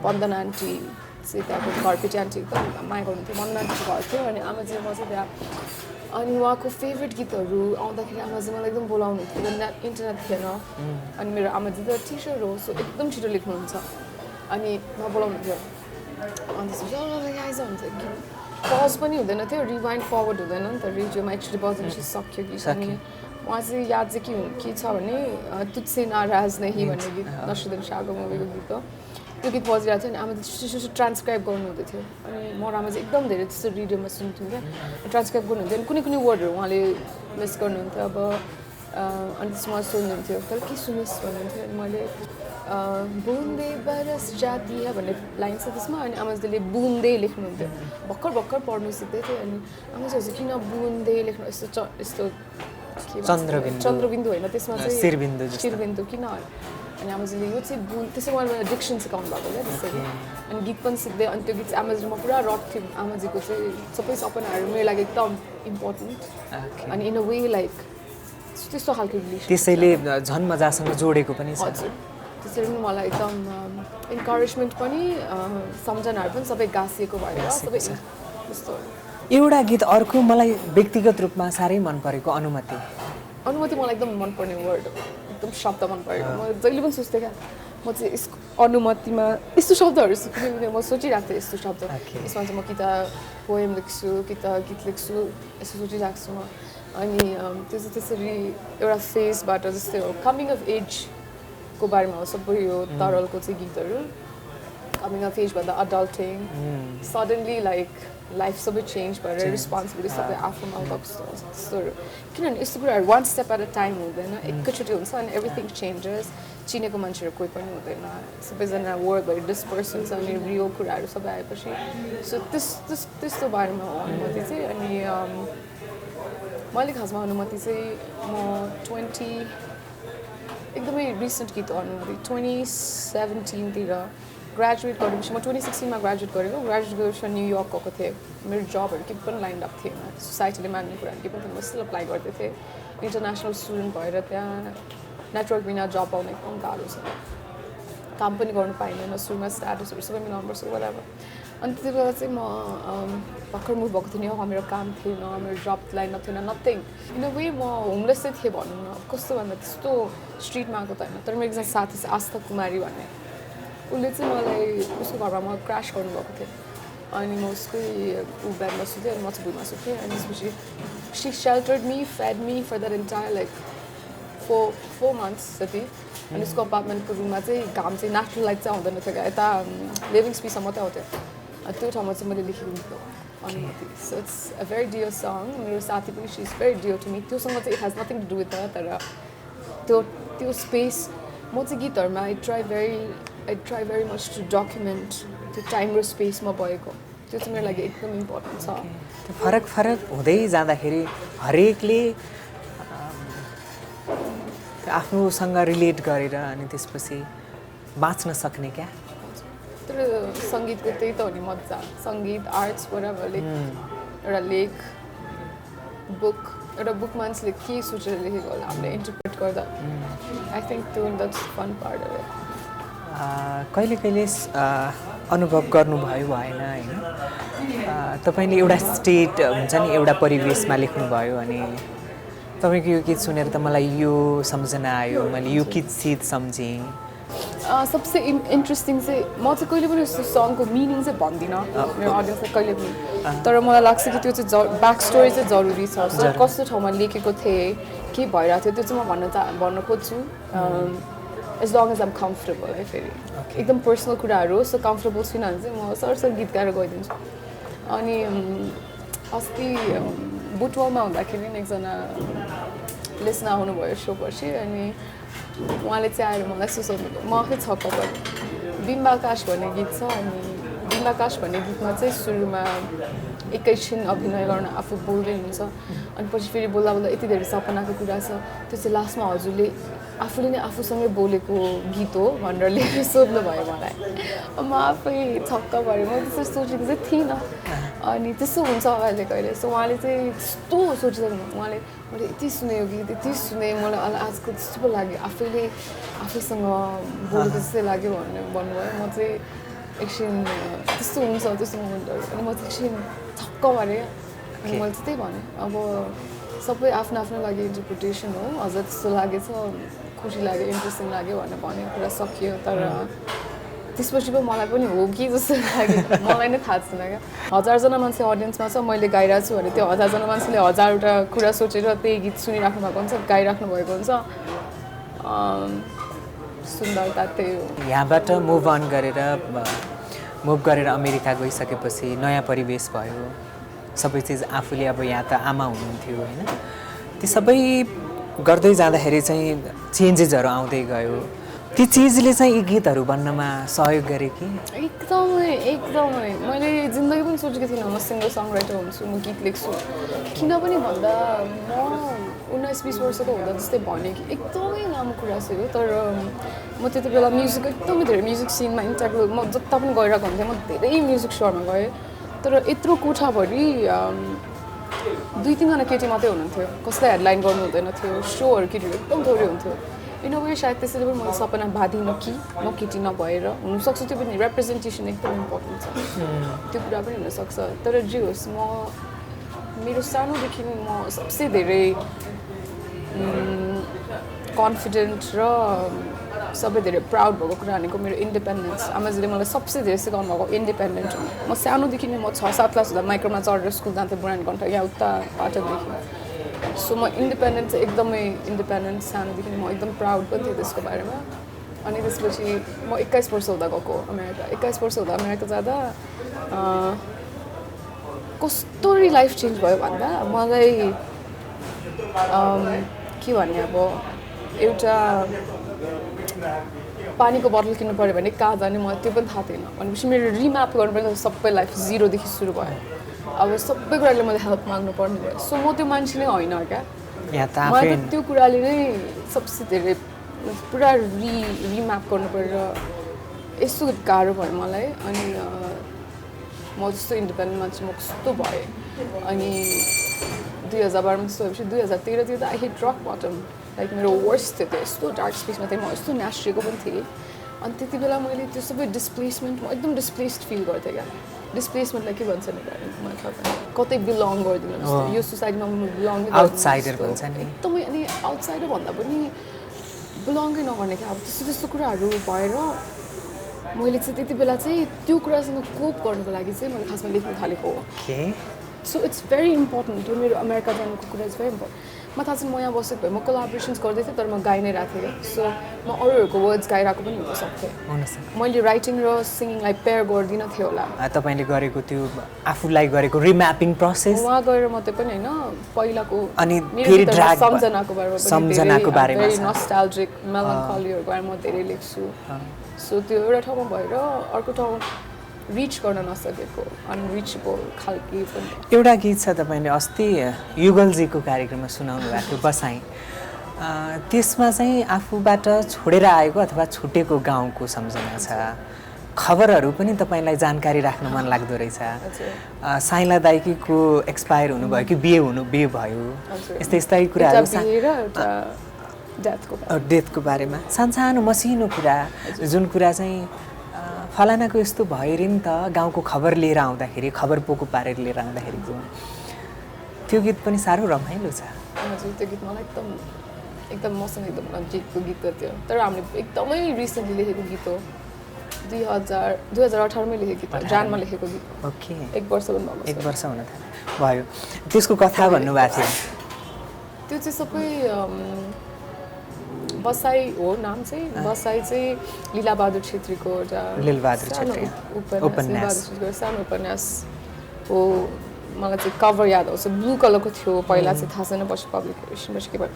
वन्दना आन्टी चाहिँ त्यहाँको घरपेटी आन्टी एकदम माया गर्नुहुन्थ्यो वन्दना आन्टीको घर थियो अनि आमाजी म चाहिँ त्यहाँ अनि उहाँको फेभरेट गीतहरू आउँदाखेरि आमाजी मलाई एकदम बोलाउनु थियो इन्टरनेट थिएन अनि मेरो आमाजी त टिचर हो सो एकदम छिटो लेख्नुहुन्छ अनि म बोलाउनु थियो अन्त यहाँ आइज हुन्छ पज पनि हुँदैन थियो रिवाइन्ड फरवर्ड हुँदैन नि त रेडियोमा एकचोटि बजाउनु सक्यो गीत अनि उहाँ चाहिँ याद चाहिँ के छ भने तुझसे नाराज नहीं भन्ने गीत नसुदन शाहको मुभीको गीत हो त्यो गीत बजिरहेको थियो अनि आमा त्यसो ट्रान्सक्राइब गर्नुहुँदै थियो अनि म र आमा चाहिँ एकदम धेरै त्यस्तो रेडियोमा सुन्थ्यौँ क्या ट्रान्सक्राइब गर्नुहुन्थ्यो अनि कुनै कुनै वर्डहरू उहाँले मिस गर्नुहुन्थ्यो अब अनि त्यसमा सुन्नुहुन्थ्यो तर के सुनिस् भन्नुहुन्थ्यो अनि मैले बुन्दे बरस जाती है भन्ने लाइन छ त्यसमा अनि आमाजीले बुन्दे लेख्नुहुन्थ्यो भर्खर भर्खर पढ्नु सिक्दै थियो अनि आमाजी हजुर किन बुन्दे लेख्नु यस्तो यस्तो चन्द्रबिन्दु होइन त्यसमा चाहिँ शिरबिन्दु किन अनि आमाजीले यो चाहिँ त्यसै मलाई डिक्सन सिकाउनु भएको क्या त्यसरी अनि गीत पनि सिक्दै अनि त्यो गीत चाहिँ आमाजीमा पुरा रट्थ्यौँ आमाजीको चाहिँ सबै सपनाहरू मेरो लागि एकदम इम्पोर्टेन्ट अनि इन अ वे लाइक त्यस्तो खालको रिलेसन
त्यसैले झन् मजासँग जोडेको पनि छ
हजुर त्यसरी पनि मलाई एकदम इन्करेजमेन्ट पनि सम्झनाहरू पनि सबै गाँसिएको भएर सबै त्यस्तो
एउटा गीत अर्को मलाई व्यक्तिगत रूपमा साह्रै मन परेको अनुमति
मलाई एकदम मनपर्ने वर्ड एकदम शब्द मन परेको म जहिले पनि सोच्थेँ क्या म चाहिँ यसको अनुमतिमा यस्तो शब्दहरू सिक्ने म सोचिरहेको थिएँ यस्तो शब्द यसमा चाहिँ म कि त पोएम लेख्छु कि त गीत लेख्छु यस्तो सोचिरहेको छु म अनि त्यो चाहिँ त्यसरी एउटा फेजबाट जस्तै हो कमिङ अफ एजको बारेमा हो सबै यो तरलको चाहिँ गीतहरू कमिङ अफ एज भन्दा अडल्टिङ सडनली लाइक लाइफ सबै चेन्ज भएर रिस्पोन्सिबिलिटी सबै आफूमा त्यस्तोहरू किनभने यस्तो कुराहरू one step at a time हुँदैन एकैचोटि हुन्छ अनि एभ्रिथिङ चेन्जेस चिनेको मान्छेहरू कोही पनि हुँदैन सबैजना वर्ल्डभरि डिस्पर्स हुन्छ अनि रियल कुराहरू सबै आएपछि सो त्यस्तो बारेमा हो अनुमति चाहिँ अनि मैले खासमा अनुमति चाहिँ म एकदमै रिसेन्ट गीत हो अनुमति 2017तिर ग्रेजुएट गरेपछि म 2016मा ग्रेजुएट गरेको ग्रेजुएट गरेपछि न्युयोर्क गएको थिएँ मेरो जबहरू के पनि लाइन अप थिएन सोसाइटीले मान्ने कुराहरू के पनि थिएन म स्टिल अप्लाई गर्दै थिएँ इन्टरनेसनल स्टुडेन्ट भएर त्यहाँ नेटवर्क बिना जब पाउन एकदम गाह्रो छ काम पनि गर्नु पाइँदैन सुरुमा स्ट्याटसहरू सबै मिलाउनुपर्छ whatever अनि त्यति बेला चाहिँ म भर्खर मुभ भएको थिएँ नि मेरो काम थिएन मेरो जब लाइन थिएन नथिङ इन अ वे म होमलेसै थिएँ भनौँ न कस्तो भन्दा त्यस्तो स्ट्रिटमा आएको त होइन तर मेरो एकजना साथी चाहिँ आस्था कुमारी भन्ने उसले चाहिँ मलाई उसको घरमा म क्रास गर्नुभएको थिएँ अनि म उसकै बेडमा सुतेँ अनि म चाहिँ भुइँमा सुतेँ अनि त्यसपछि she sheltered me fed me for that entire like 4 months जति अनि उसको अपार्टमेन्टको रुममा चाहिँ घाम चाहिँ नेचुरल लाइट चाहिँ आउँदैन थियो क्या यता लिभिङ स्पेसमा मात्रै आउँथ्यो त्यो ठाउँमा चाहिँ मैले लेखेको गीत हो अनुमति so it's a very dear song मेरो साथी पनि she is very dear to me त्योसँग चाहिँ it has nothing to do with तर त्यो स्पेस म चाहिँ गीतहरूमा I try very much to document त्यो टाइम र स्पेसमा भएको त्यो चाहिँ मेरो लागि एकदम इम्पोर्टेन्ट छ
त्यो फरक हुँदै जाँदाखेरि हरेकले आफ्नोसँग रिलेट गरेर अनि त्यसपछि बाँच्न सक्ने क्या
तर सङ्गीतको त्यही त हो नि मजा सङ्गीत आर्ट्स बराबर एउटा लेख एउटा बुक मान्छेले के सोचेर लेखेको होला हामीले इन्टरप्रेट गर्दा आई थिङ्क त्यो द्याट्स फन पार्ट हो
कहिले अनुभव गर्नुभयो भएन होइन तपाईँले एउटा स्टेट हुन्छ नि एउटा परिवेशमा लेख्नुभयो अनि तपाईँको यो गीत सुनेर त मलाई यो सम्झना आयो मैले यो गीत सम्झेँ
सबसे इन्ट्रेस्टिङ चाहिँ म चाहिँ कहिले पनि यस्तो सङको मिनिङ चाहिँ भन्दिनँ मेरो अडियन्सलाई कहिले पनि तर मलाई लाग्छ कि त्यो चाहिँ ब्याक स्टोरी चाहिँ जरुरी छ सो कस्तो ठाउँमा लेखेको थिएँ के भइरहेको थियो त्यो चाहिँ म भन्न खोज्छु एज लङ एज आम कम्फर्टेबल है फेरि एकदम पर्सनल कुराहरू सो कम्फर्टेबल छुइनँ भने चाहिँ म सरसर गीत गाएर गइदिन्छु अनि अस्ति बुटवलमा हुँदाखेरि एकजना लिसनर आउनुभयो सो पछि अनि उहाँले चाहिँ आएर मलाई सुसाउनुभयो म आफै छक्क परेँ बिम्बाकाश भन्ने गीत छ अनि बिम्बाकाश भन्ने गीतमा चाहिँ सुरुमा एकैछिन अभिनय गर्न आफू बोल्दै हुन्छ अनि पछि फेरि बोल्दा बोल्दा यति धेरै सपनाको कुरा छ त्यो चाहिँ लास्टमा हजुरले आफूले नै आफूसँगै बोलेको गीत हो भनेर लेखेर सोध्नुभयो मलाई म आफै छक्क परेँ म त्यसरी सोचेको चाहिँ थिइनँ अनि त्यस्तो हुन्छ अहिले कहिले सो उहाँले चाहिँ त्यस्तो सोचिदिनु उहाँले मैले यति सुने यो गीत यति सुने मलाई आजको त्यस्तो पो लाग्यो आफैसँग बोलेको जस्तै लाग्यो भनेर भन्नुभयो म चाहिँ एकछिन त्यस्तो हुन्छ त्यस्तो मोमेन्टहरू अनि म चाहिँ एकछिन छक्क परेँ अनि मैले चाहिँ त्यही भनेँ अब सबै आफ्नो लागि इन्टरप्रिटेसन हो अझ त्यस्तो लागेछ खुसी लाग्यो इन्ट्रेस्टिङ लाग्यो भनेर भनेको कुरा सकियो तर त्यसपछि पो मलाई पनि हो कि जस्तो लाग्यो मलाई नै थाहा छैन क्या 1000जना मान्छे अडियन्समा छ मैले गाइरहेको छु भने त्यो 1000जना मान्छेले 1000वटा कुरा सोचेर त्यही गीत सुनिराख्नु भएको हुन्छ गाइराख्नु भएको हुन्छ सुन्दरता त्यही हो
यहाँबाट मुभ गरेर अमेरिका गइसकेपछि नयाँ परिवेश भयो सबै चिज आफूले अब यहाँ त आमा हुनुहुन्थ्यो होइन ती सबै गर्दै जाँदाखेरि चाहिँ चेन्जेसहरू आउँदै गयो ती चिजले चाहिँ यी गीतहरू बन्नमा सहयोग गरे कि
एकदमै मैले जिन्दगी पनि सोचेको थिइनँ म सिङ्गल सङ राइटर हुन्छु म गीत लेख्छु किनभने भन्दा म 19-20 वर्षको हुँदा जस्तै भने कि एकदमै लामो कुरा छ यो तर म त्यति बेला म्युजिक एकदमै धेरै म्युजिक सिनमा इन्ट्याक्ट म जता पनि गइरहेको हुन्थेँ म धेरै म्युजिक सोमा गएँ तर यत्रो कोठाभरि 2-3 जना केटी मात्रै हुनुहुन्थ्यो कसलाई हेडलाइन गर्नु हुँदैन थियो सोहरू केटीहरू एकदम थोरै हुन्थ्यो इन अ वे सायद त्यसरी पनि मैले सपना बाँधिन कि म केटी नभएर हुनसक्छ त्यो पनि रिप्रेजेन्टेसन एकदम इम्पोर्टेन्ट छ त्यो कुरा पनि हुनसक्छ तर जे होस् म मेरो सानोदेखि म सबसे धेरै कन्फिडेन्ट र सबै धेरै प्राउड भएको कुरा भनेको मेरो इन्डिपेन्डेन्स आमाजीले मलाई सबसे धेरै सिकाउनु भएको इन्डिपेन्डेन्ट म सानोदेखि नै म 6-7 क्लास हुँदा माइक्रोमा चढेर स्कुल जान्थेँ बुढानी कण्ठ यहाँ उता पाटनदेखि सो म इन्डिपेन्डेन्ट चाहिँ एकदमै इन्डिपेन्डेन्ट सानोदेखि म एकदम प्राउड पनि थिएँ त्यसको बारेमा अनि त्यसपछि म 21 वर्ष हुँदा गएको अमेरिका 21 वर्ष हुँदा अमेरिका जाँदा कस्तो लाइफ चेन्ज भयो भन्दा मलाई के भन्ने अब एउटा पानीको बोतल किन्नु पऱ्यो भने कहाँ जाने मलाई त्यो पनि थाहा थिएन भनेपछि मेरो रिम्याप गर्नुपर्ने सबै लाइफ जिरोदेखि सुरु भयो अब सबै कुराले मैले हेल्प माग्नु पर्ने भयो सो म त्यो मान्छे नै होइन क्या मलाई त त्यो कुराले नै सबसे धेरै पुरा रिम्याप गर्नु परेर यस्तो गाह्रो भयो मलाई अनि म जस्तो इन्डिपेन्डेन्ट मान्छे म कस्तो भएँ अनि 2012 मा त्यस्तो भएपछि 2013 तिर त I hit rock bottom like मेरो वर्स्ट थियो त्यो यस्तो डार्क स्पेसमा थिएँ म यस्तो नास्रिएको पनि थिएँ अनि त्यति बेला मैले त्यो सबै डिस्प्लेसमेन्ट म एकदम डिस्प्लेस्ड फिल गर्थेँ क्या डिस्प्लेसमेन्टलाई के भन्छ मतलब कतै बिलोङ गर्दिनँ जस्तो यो सोसाइटीमा म बिलोङ
आउटसाइडर भन्छ नि
एकदमै अनि आउटसाइडर भन्दा पनि बिलोङै नगर्ने क्या अब त्यस्तो कुराहरू भएर मैले चाहिँ त्यति बेला चाहिँ त्यो कुरासँग कोप गर्नुको लागि चाहिँ मैले खासमा लेख्न थालेको हो सो इट्स भेरी इम्पोर्टेन्ट यो मेरो अमेरिका जानुको कुरा इज भेरी इम्पोर्टेन्ट म थाहा छ म यहाँ बसेको भए म कोलाबोरेसन्स गर्दै थिएँ तर म गाइ नै रहेको थिएँ सो म अरूहरूको वर्ड्स गाइरहेको पनि हुन सक्थेँ मैले राइटिङ र सिङ्गिङलाई पेयर गर्दिनँ थियो होला
तपाईँले गरेको त्यो आफूलाई गरेको रिम्यापिङ प्रोसेस
उहाँ गएर मात्रै पनि होइन पहिलाको
अनि फेरि ड्र्याग
सम्झनाको बारेमा भेरी नस्टाल्जिक मेलान्कोलीहरूको बारेमा म धेरै लेख्छु सो त्यो एउटा ठाउँमा भएर अर्को ठाउँ रिच गर्न नसकेको अनरिचेबल खालको पनि
एउटा गीत छ तपाईँले अस्ति युगलजीको कार्यक्रममा सुनाउनु भएको थियो बसाइ त्यसमा चाहिँ आफूबाट छोडेर आएको अथवा छुटेको गाउँको सम्झना छ खबरहरू पनि तपाईँलाई जानकारी राख्न मन लाग्दो रहेछ साइला दाइकीको एक्सपायर हुनुभयो कि बिहे भयो यस्तै यस्तै कुराहरू डेथको बारेमा सानो मसिनो कुरा जुन कुरा चाहिँ फलानाको यस्तो भयो अरे नि त गाउँको खबर लिएर आउँदाखेरि खबर पोको पारेर लिएर आउँदाखेरिको त्यो गीत पनि साह्रो रमाइलो छ
हजुर त्यो गीत मलाई एकदम मसँग एकदम नजिकको गीत थियो तर हामीले एकदमै रिसेन्टली लेखेको गीत हो 2018 मै लेखेको गीत जानमा लेखेको गीत
ओके
1 वर्ष पनि भएको
1 वर्ष हुन भयो त्यसको कथा भन्नुभएको थियो
त्यो चाहिँ सबै बसाइ हो नाम चाहिँ बसाइ चाहिँ लीलाबहादुर छेत्रीको एउटा सानो उपन्यास हो मलाई चाहिँ कभर याद आउँछ ब्लू कलरको थियो पहिला चाहिँ थाहा छैन पछि पब्लिकेसन पछि के भयो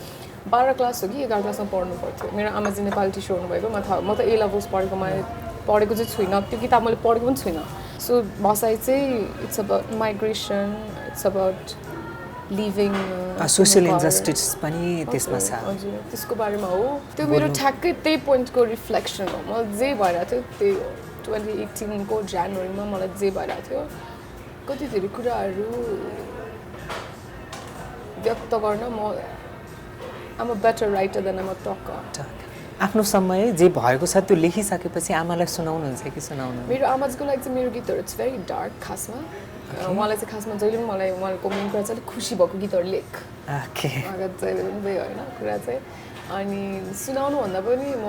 12 क्लास हो कि 11 क्लासमा पढ्नु पर्थ्यो मेरो आमाजी नेपाली टिचर हुनुभएको म त ए लेभल्स पढेको मैले पढेको चाहिँ छुइनँ त्यो किताब मैले पढेको पनि छुइनँ सो बसाइ चाहिँ it's about migration it's about living
social injustice पनि त्यसमा छ
हजुर त्यसको बारेमा हो त्यो मेरो ठ्याक्कै त्यही पोइन्टको रिफ्लेक्सन हो मलाई जे भइरहेको थियो त्यही हो 2018 को जनवरीमा मलाई जे भइरहेको थियो कति धेरै कुराहरू व्यक्त गर्न म I'm a better writer than I'm a talker
आफ्नो समय जे भएको छ त्यो लेखिसकेपछि आमालाई सुनाउनुहुन्छ कि सुनाउनु
मेरो आमाजको लागि चाहिँ मेरो गीतहरू इट्स भेरी डार्क खासमा उहाँलाई चाहिँ खासमा जहिले पनि मलाई उहाँको मेन कुरा चाहिँ खुसी भएको गीतहरू लेख उहाँको जहिले पनि त्यही होइन कुरा चाहिँ अनि सुनाउनु भन्दा पनि म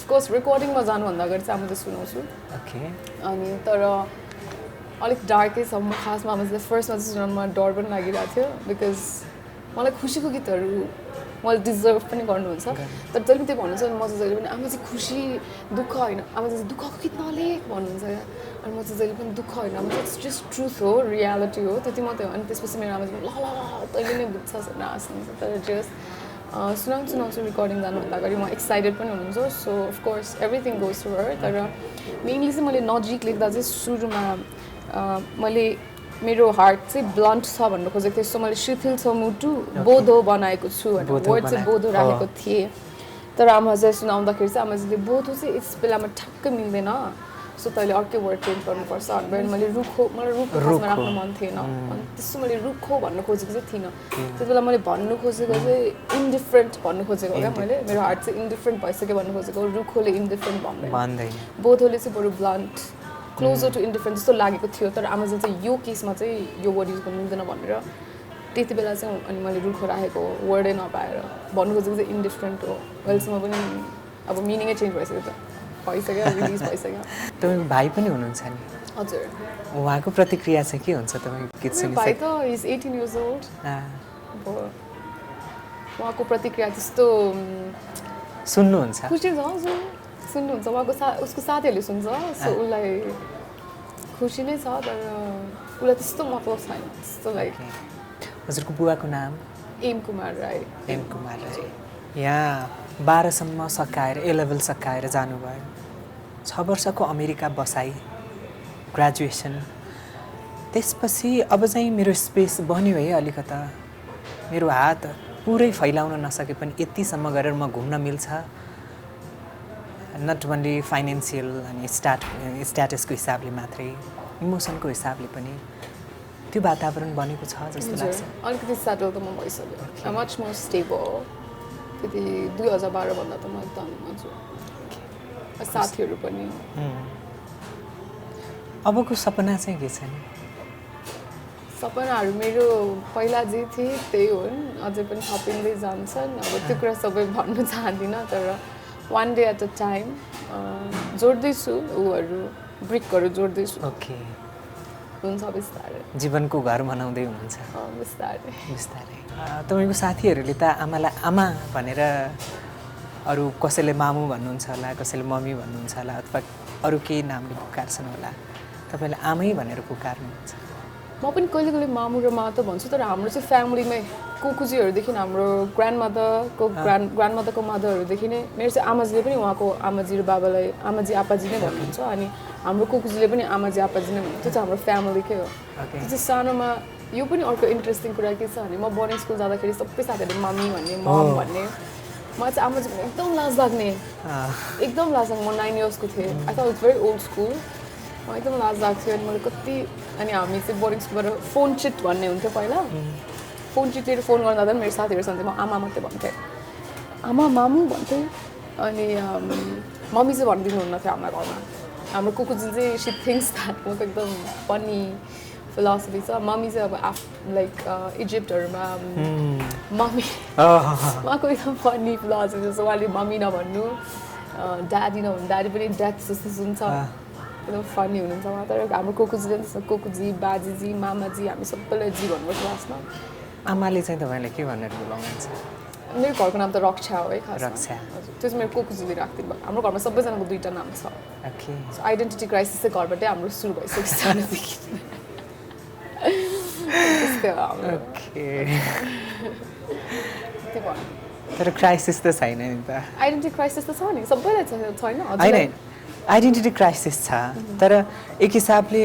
अफकोर्स रेकर्डिङमा जानुभन्दा अगाडि चाहिँ आमाले सुनाउँछु
ओके
अनि तर अलिक डार्कै छ म खासमा आमाले फर्स्टमा चाहिँ सुनाउनुमा डर पनि लागिरहेको थियो बिकज मलाई खुसीको गीतहरू मैले डिजर्भ पनि गर्नुहुन्छ तर जहिले पनि त्यो भन्नुहुन्छ अनि म चाहिँ जहिले पनि आमा चाहिँ खुसी दुःख होइन आमा चाहिँ दुःखको गीत नलेख भन्नुहुन्छ क्या अनि म चाहिँ जहिले पनि दुःख होइन आमा चाहिँ इट्स जस्ट ट्रुथ हो रियालिटी हो त्यति मात्रै हो अनि त्यसपछि मेरो आमा चाहिँ ल ल तैँले नै बुझ्छस् भनेर हाँस्नुहुन्छ तर जस्ट सुनाउँछु रेकर्डिङ जानुभन्दा अगाडि म एक्साइटेड पनि हुनुहुन्छ so of course everything goes to her तर मेनली चाहिँ मैले नजिक लेख्दा चाहिँ सुरुमा मैले मेरो हार्ट चाहिँ ब्लन्ट छ भन्नु खोजेको थिएँ सो मैले शिथिल छ मुटु बोधो बनाएको छु भनेर वर्ड चाहिँ बोधो राखेको थिएँ तर आमालाई सुनाउँदाखेरि चाहिँ आमाजीले बोधो चाहिँ यस बेलामा ठ्याक्कै मिल्दैन सो तैँले अर्कै वर्ड चेन्ज गर्नुपर्छ भनेर मैले मलाई रुखो खासमा राख्नु मन थिएन अनि त्यस्तो मैले रुखो भन्नु खोजेको चाहिँ थिइनँ त्यति बेला मैले भन्नु खोजेको चाहिँ इन्डिफरेन्ट भन्नु खोजेको क्या मैले मेरो हार्ट चाहिँ इन्डिफरेन्ट भइसक्यो भन्नु खोजेको रुखोले इन्डिफरेन्ट भन्दैन बोधोले चाहिँ बरु ब्लन्ट क्लोजर टु इन्डिफरेन्ट जस्तो लागेको थियो तर आमाले चाहिँ यो केसमा चाहिँ यो वर्ड युज गर्नु मिल्दैन भनेर त्यति बेला चाहिँ अनि मैले रुखो राखेको वर्डै नपाएर भन्नु खोजेको चाहिँ इन्डिफरेन्ट हो अहिलेसम्म पनि अब मिनिङै चेन्ज भइसक्यो त भइसक्यो रिलिज भइसक्यो
तपाईँको भाइ पनि हुनुहुन्छ नि
हजुर
उहाँको प्रतिक्रिया चाहिँ के हुन्छ तपाईँको गीत सुनिसके
भाइ त इज 18 years old अब उहाँको प्रतिक्रिया त्यस्तो
सुन्नुहुन्छ
खुसी छ हजुर सुन्नुहुन्छ उहाँको उसको साथीहरूले सुन्छ सो उसलाई खुसी नै छ तर उसलाई त्यस्तो मतलब छैन त्यस्तो लाइक
हजुरको बुवाको नाम
एम कुमार राई
यहाँ 12सम्म सकाएर A level सकाएर जानुभयो 6 वर्षको अमेरिका बसाई ग्रेजुएसन त्यसपछि अब चाहिँ मेरो स्पेस बन्यो है अलिकता मेरो हात पुरै फैलाउन नसके पनि यतिसम्म गरेर म घुम्न मिल्छ नट ओन्ली फाइनेन्सियल अनि स्ट्याटसको हिसाबले मात्रै इमोसनको हिसाबले पनि त्यो वातावरण बनेको छ जस्तो लाग्छ
अलिकति सेटल त म भइसक्यो मच मोर स्टेबल त्यति 2012 भन्दा त म एकदम हजुर साथीहरू पनि
अबको सपना चाहिँ के छ नि
सपनाहरू मेरो पहिला जे थिए त्यही हुन् अझै पनि थपिँदै जान्छन् अब त्यो कुरा सबै भन्नु चाहदिनँ तर one day at a time जोड्दैछु ऊहरू ब्रिकहरू जोड्दैछु
ओके
हुन्छ बिस्तारै
जीवनको घर बनाउँदै हुनुहुन्छ
बिस्तारै
बिस्तारै तपाईँको साथीहरूले त आमालाई आमा भनेर अरू कसैले मामु भन्नुहुन्छ होला कसैले मम्मी भन्नुहुन्छ होला अथवा अरू केही नामले पुकार्छन् होला तपाईँले आमै भनेर पुकार्नुहुन्छ
म पनि कहिले कहिले मामु र मा त भन्छु तर हाम्रो चाहिँ फ्यामिलीमै कुकुजीहरूदेखि हाम्रो ग्रान्डमदरको ग्रान्डमदरको मदरहरूदेखि नै मेरो चाहिँ आमाजीले पनि उहाँको आमाजी र बाबालाई आमाजी आपाजी नै भन्नुहुन्छ अनि हाम्रो कुकुजीले पनि आमाजी आपाजी नै भन्नुहुन्छ त्यो चाहिँ हाम्रो फ्यामिलीकै हो त्यो चाहिँ सानोमा यो पनि अर्को इन्ट्रेस्टिङ कुरा के छ भने म बोर्डिङ स्कुल जाँदाखेरि सबै साथीहरूले मम्मी भन्ने मम भन्ने मलाई चाहिँ आमाजी एकदम लाज लाग्ने एकदम लाज लाग्ने म 9 इयर्सको थिएँ I thought it's very old school म एकदम लाज लाग्थ्यो अनि मैले कति अनि हामी चाहिँ बोर्डिङ स्कुलबाट फोन चिट भन्ने हुन्थ्यो पहिला फोन चिटेर फोन गर्दा त मेरो साथीहरूसँग म आमा मात्रै भन्थेँ आमा मामु भन्थेँ अनि मम्मी चाहिँ भनिदिनुहुन्न थियो हाम्रो घरमा हाम्रो कुकुजी चाहिँ सी थिङ्स द्याट म एकदम फनी फिलोसफी छ मम्मी चाहिँ अब लाइक इजिप्टहरूमा मम्मी उहाँको एकदम फनी फिलोसफी छ उहाँले मम्मी नभन्नु ड्याडी नभन्नु ड्याडी पनि ड्याड जस्तो सुन्छ एकदम फनी हुनुहुन्छ उहाँ तर हाम्रो कुकुजीले पनि कुकुजी बाजीजी मामाजी हामी सबैलाई जी भन्नुपर्छ लास्टमा
आमाले चाहिँ तपाईँलाई के भनेर बोलाउनुहुन्छ
मेरो घरको नाम त रक्षा हो है खास
रक्षा
त्यो चाहिँ मेरो कुकुजीले राखिदिनु भयो हाम्रो घरमा सबैजनाको 2टा नाम छ
ओके
सो आइडेन्टिटी क्राइसिस चाहिँ घरबाटै हाम्रो सुरु भइसकेको सानोदेखि
तर क्राइसिस त छैन नि त
आइडेन्टिटी क्राइसिस त छ नि सबैलाई छैन
होइन आइडेन्टिटी क्राइसिस छ तर एक हिसाबले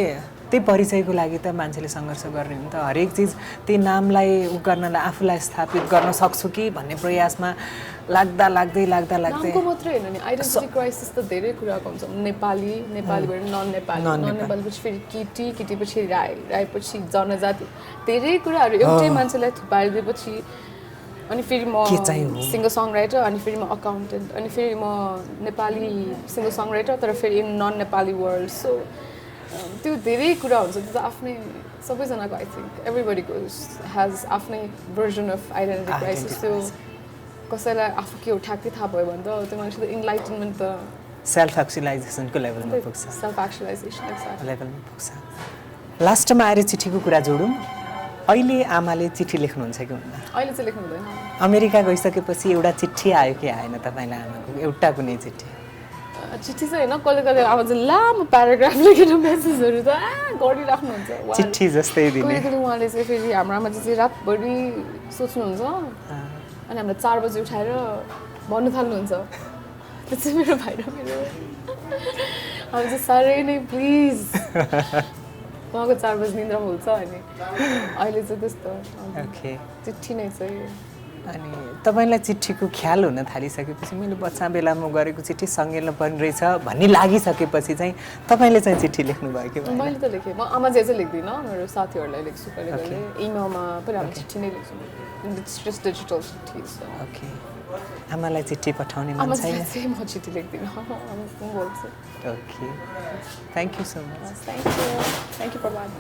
त्यही परिचयको लागि त मान्छेले सङ्घर्ष गर्ने हो नि त हरेक चिज त्यही नामलाई उ गर्नलाई आफूलाई स्थापित गर्न सक्छु कि भन्ने प्रयासमा लाग्दा
नामको मात्रै होइन नि आइडेन्टिटी क्राइसिस त धेरै कुराको हुन्छ नेपालीबाट नन नेपालीपछि फेरि केटीपछि राईपछि जनजाति धेरै कुराहरू एउटै मान्छेलाई थुपारिदिएपछि अनि फेरि म सिङ्गर सङ राइटर अनि फेरि म अकाउन्टेन्ट अनि फेरि म नेपाली सिङ्गर सङ राइटर तर फेरि in non Nepali world so त्यो धेरै कुरा हुन्छ त्यो त आफ्नै सबैजनाको आई थिङ्क एभ्रिबडीको ह्याज आफ्नै भर्जन अफ आइडेन्टिटी क्राइसिस त्यो कसैलाई आफू के हो ठ्याक्कै थाहा भयो भने त त्यो मान्छे त इन्लाइटनमेन्ट त
सेल्फ एक्चुलाइजेसनको लेभलमा पुग्छ
सेल्फ एक्चुलाइजेसन एक्ज्याक्टली
लेभलमा पुग्छ लास्टमा आएर चिठीको कुरा जोडौँ अहिले आमाले चिठी लेख्नुहुन्छ कि हुन्न
अहिले चाहिँ लेख्नु हुँदैन
अमेरिका गइसकेपछि एउटा चिठी आयो कि आएन तपाईँलाई आमाको एउटा कुनै चिठी
चिठी चाहिँ होइन कहिले कहिले अब चाहिँ लामो प्याराग्राफ लेखेर मेसेजहरू त गरिराख्नुहुन्छ
चिठी जस्तै दिने
कहिले कहिले उहाँले चाहिँ फेरि हाम्रो आमा चाहिँ रातभरि सोच्नुहुन्छ अनि हामीलाई 4 बजी उठाएर भन्नु थाल्नुहुन्छ त्यो चाहिँ मेरो भाइ र मेरो अब चाहिँ साह्रै नै प्लिज उहाँको 4 बजी निन्द्रा हुन्छ अनि अहिले चाहिँ त्यस्तो
ओके
चिठी नै चाहिँ
अनि तपाईँलाई चिठीको ख्याल हुन थालिसकेपछि मैले बच्चा बेलामा गरेको चिठी सँगै पर्ने रहेछ भन्ने लागिसकेपछि चाहिँ तपाईँले चाहिँ चिठी लेख्नुभयो कि भएन?
मैले त लेखेँ म आमा चाहिँ लेख्दिनँ मेरो साथीहरूलाई लेख्छु कहिले कहिले इमेलमा पनि हामी चिठी नै लेख्छौँ इट्स जस्ट डिजिटल चिठी
ओके आमालाई चिठी पठाउने मन
आमा
छैन
चाहिँ म चिठी लेख्दिनँ आमा बोल्छु
okay thank you so much
thank you Prabhat